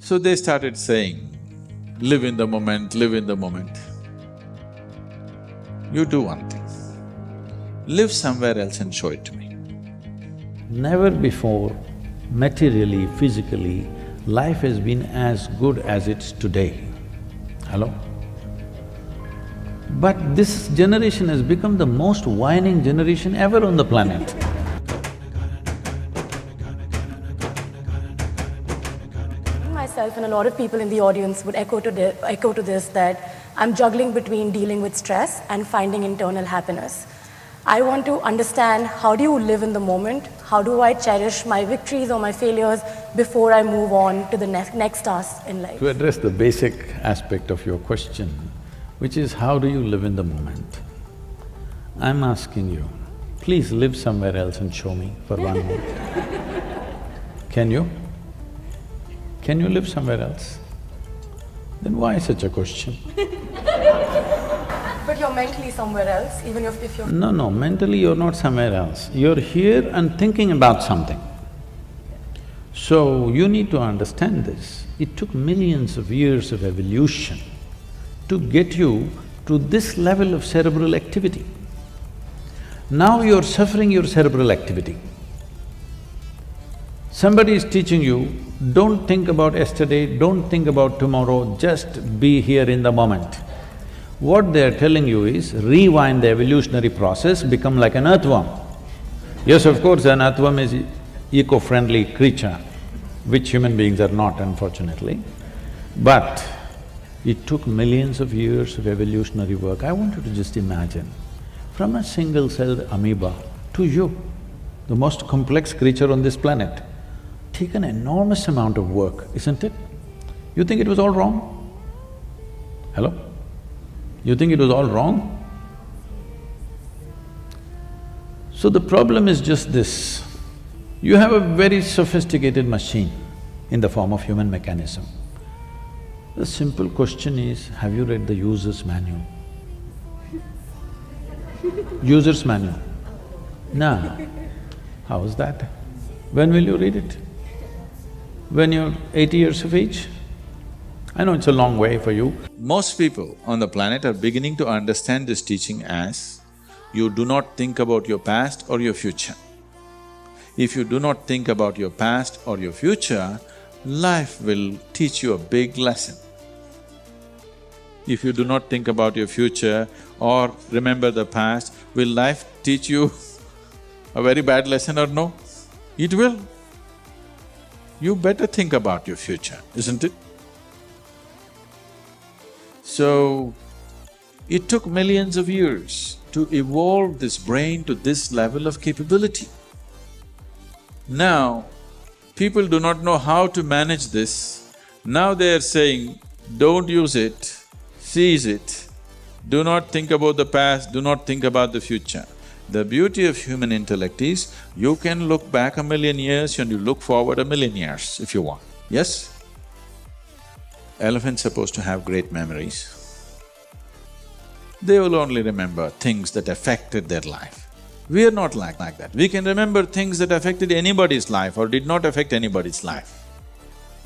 So they started saying, live in the moment, live in the moment. You do one thing, live somewhere else and show it to me. Never before, materially, physically, life has been as good as it's today. Hello? But this generation has become the most whining generation ever on the planet. Myself and a lot of people in the audience would echo to this that I'm juggling between dealing with stress and finding internal happiness. I want to understand, how do you live in the moment? How do I cherish my victories or my failures before I move on to the next task in life? To address the basic aspect of your question, which is how do you live in the moment, I'm asking you, please live somewhere else and show me for 1 month. Can you? Can you live somewhere else? Then why such a question? But you're mentally somewhere else, even if you're… No, mentally you're not somewhere else. You're here and thinking about something. So you need to understand this. It took millions of years of evolution to get you to this level of cerebral activity. Now you're suffering your cerebral activity. Somebody is teaching you, don't think about yesterday, don't think about tomorrow, just be here in the moment. What they're telling you is, rewind the evolutionary process, become like an earthworm. Yes, of course, an earthworm is eco-friendly creature, which human beings are not, unfortunately. But it took millions of years of evolutionary work. I want you to just imagine, from a single-celled amoeba to you, the most complex creature on this planet, take an enormous amount of work, isn't it? You think it was all wrong? Hello? You think it was all wrong? So the problem is just this, you have a very sophisticated machine in the form of human mechanism. The simple question is, have you read the user's manual? User's manual? No. How is that? When will you read it? When you're 80 years of age? I know it's a long way for you. Most people on the planet are beginning to understand this teaching as, you do not think about your past or your future. If you do not think about your past or your future, life will teach you a big lesson. If you do not think about your future or remember the past, will life teach you a very bad lesson or no? It will. You better think about your future, isn't it? So, it took millions of years to evolve this brain to this level of capability. Now, people do not know how to manage this. Now they are saying, don't use it, seize it. Do not think about the past, do not think about the future. The beauty of human intellect is, you can look back 1,000,000 years and you look forward 1,000,000 years if you want, yes? Elephants are supposed to have great memories. They will only remember things that affected their life. We are not like that. We can remember things that affected anybody's life or did not affect anybody's life.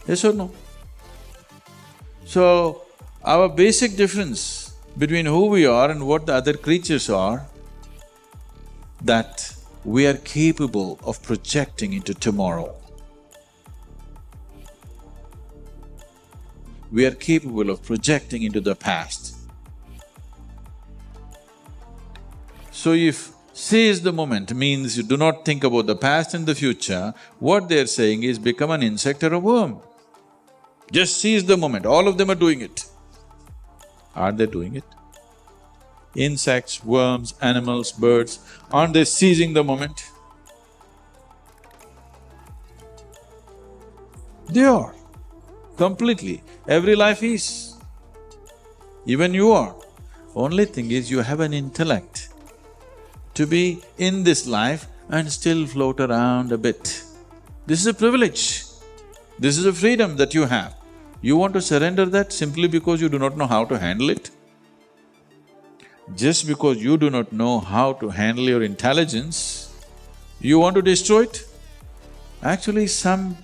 Yes or no? So, our basic difference between who we are and what the other creatures are, that we are capable of projecting into tomorrow. We are capable of projecting into the past. So if seize the moment means you do not think about the past and the future, what they're saying is become an insect or a worm. Just seize the moment, all of them are doing it. Are they doing it? Insects, worms, animals, birds, aren't they seizing the moment? They are, completely. Every life is. Even you are. Only thing is, you have an intellect to be in this life and still float around a bit. This is a privilege. This is a freedom that you have. You want to surrender that simply because you do not know how to handle it? Just because you do not know how to handle your intelligence, you want to destroy it? Actually, some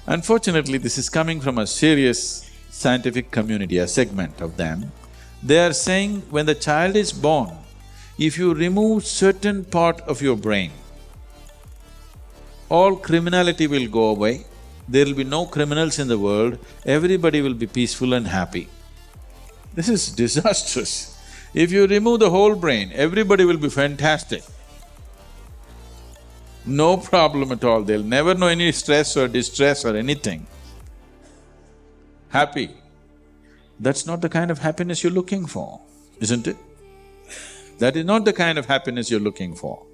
Unfortunately, this is coming from a serious scientific community, a segment of them. They are saying when the child is born, if you remove certain part of your brain, all criminality will go away, there will be no criminals in the world, everybody will be peaceful and happy. This is disastrous. If you remove the whole brain, everybody will be fantastic. No problem at all, they'll never know any stress or distress or anything. Happy. That's not the kind of happiness you're looking for, isn't it? That is not the kind of happiness you're looking for.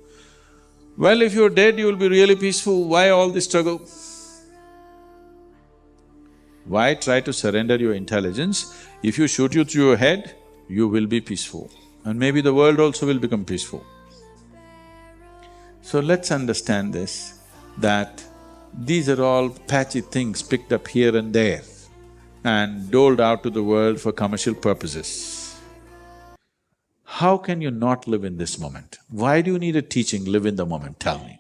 Well, if you're dead, you'll be really peaceful, why all this struggle? Why try to surrender your intelligence? If you shoot you through your head, you will be peaceful, and maybe the world also will become peaceful. So let's understand this, that these are all patchy things picked up here and there and doled out to the world for commercial purposes. How can you not live in this moment? Why do you need a teaching, live in the moment, tell me?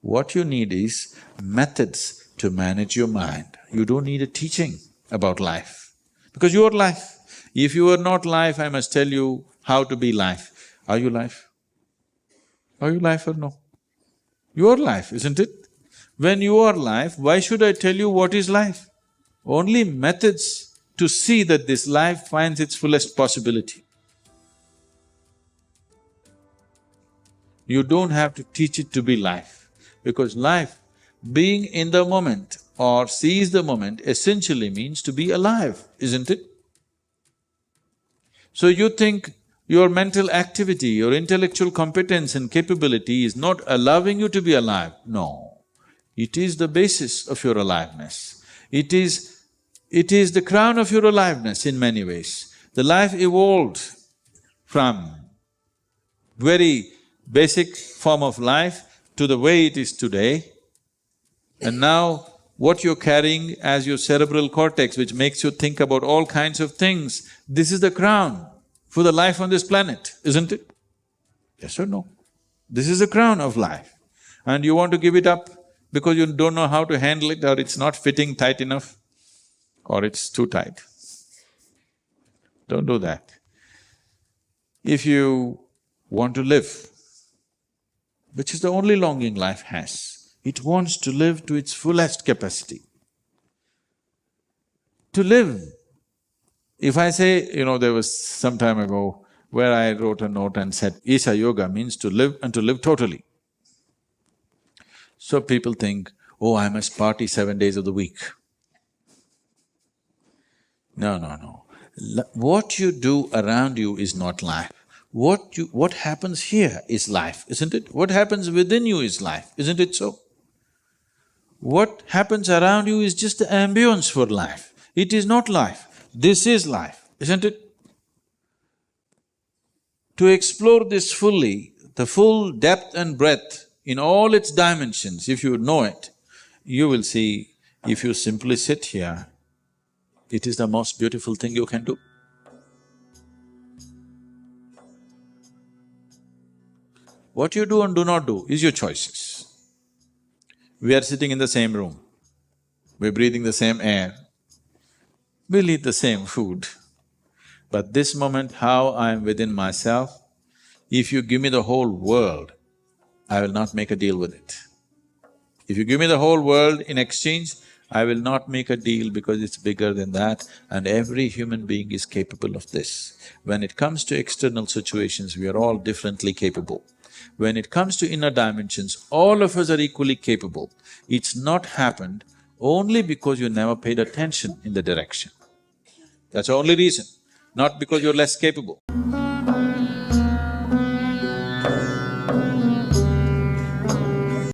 What you need is methods to manage your mind. You don't need a teaching about life, because you are life. If you are not life, I must tell you how to be life. Are you life? Are you life or no? You are life, isn't it? When you are life, why should I tell you what is life? Only methods to see that this life finds its fullest possibility. You don't have to teach it to be life, because life, being in the moment or seize the moment, essentially means to be alive, isn't it? So you think your mental activity, your intellectual competence and capability is not allowing you to be alive. No, it is the basis of your aliveness. It is the crown of your aliveness in many ways. The life evolved from very basic form of life to the way it is today, and now what you're carrying as your cerebral cortex, which makes you think about all kinds of things, this is the crown for the life on this planet, isn't it? Yes or no? This is the crown of life. And you want to give it up because you don't know how to handle it, or it's not fitting tight enough, or it's too tight. Don't do that. If you want to live, which is the only longing life has, it wants to live to its fullest capacity. To live, if I say, there was some time ago where I wrote a note and said, Isha Yoga means to live and to live totally. So people think, oh, I must party 7 days of the week. No. What you do around you is not life. What happens here is life, isn't it? What happens within you is life, isn't it so? What happens around you is just the ambience for life. It is not life. This is life, isn't it? To explore this fully, the full depth and breadth in all its dimensions, if you know it, you will see, if you simply sit here, it is the most beautiful thing you can do. What you do and do not do is your choices. We are sitting in the same room, we're breathing the same air, we'll eat the same food. But this moment, how I am within myself, if you give me the whole world, I will not make a deal with it. If you give me the whole world in exchange, I will not make a deal because it's bigger than that, and every human being is capable of this. When it comes to external situations, we are all differently capable. When it comes to inner dimensions, all of us are equally capable. It's not happened only because you never paid attention in the direction. That's the only reason, not because you're less capable.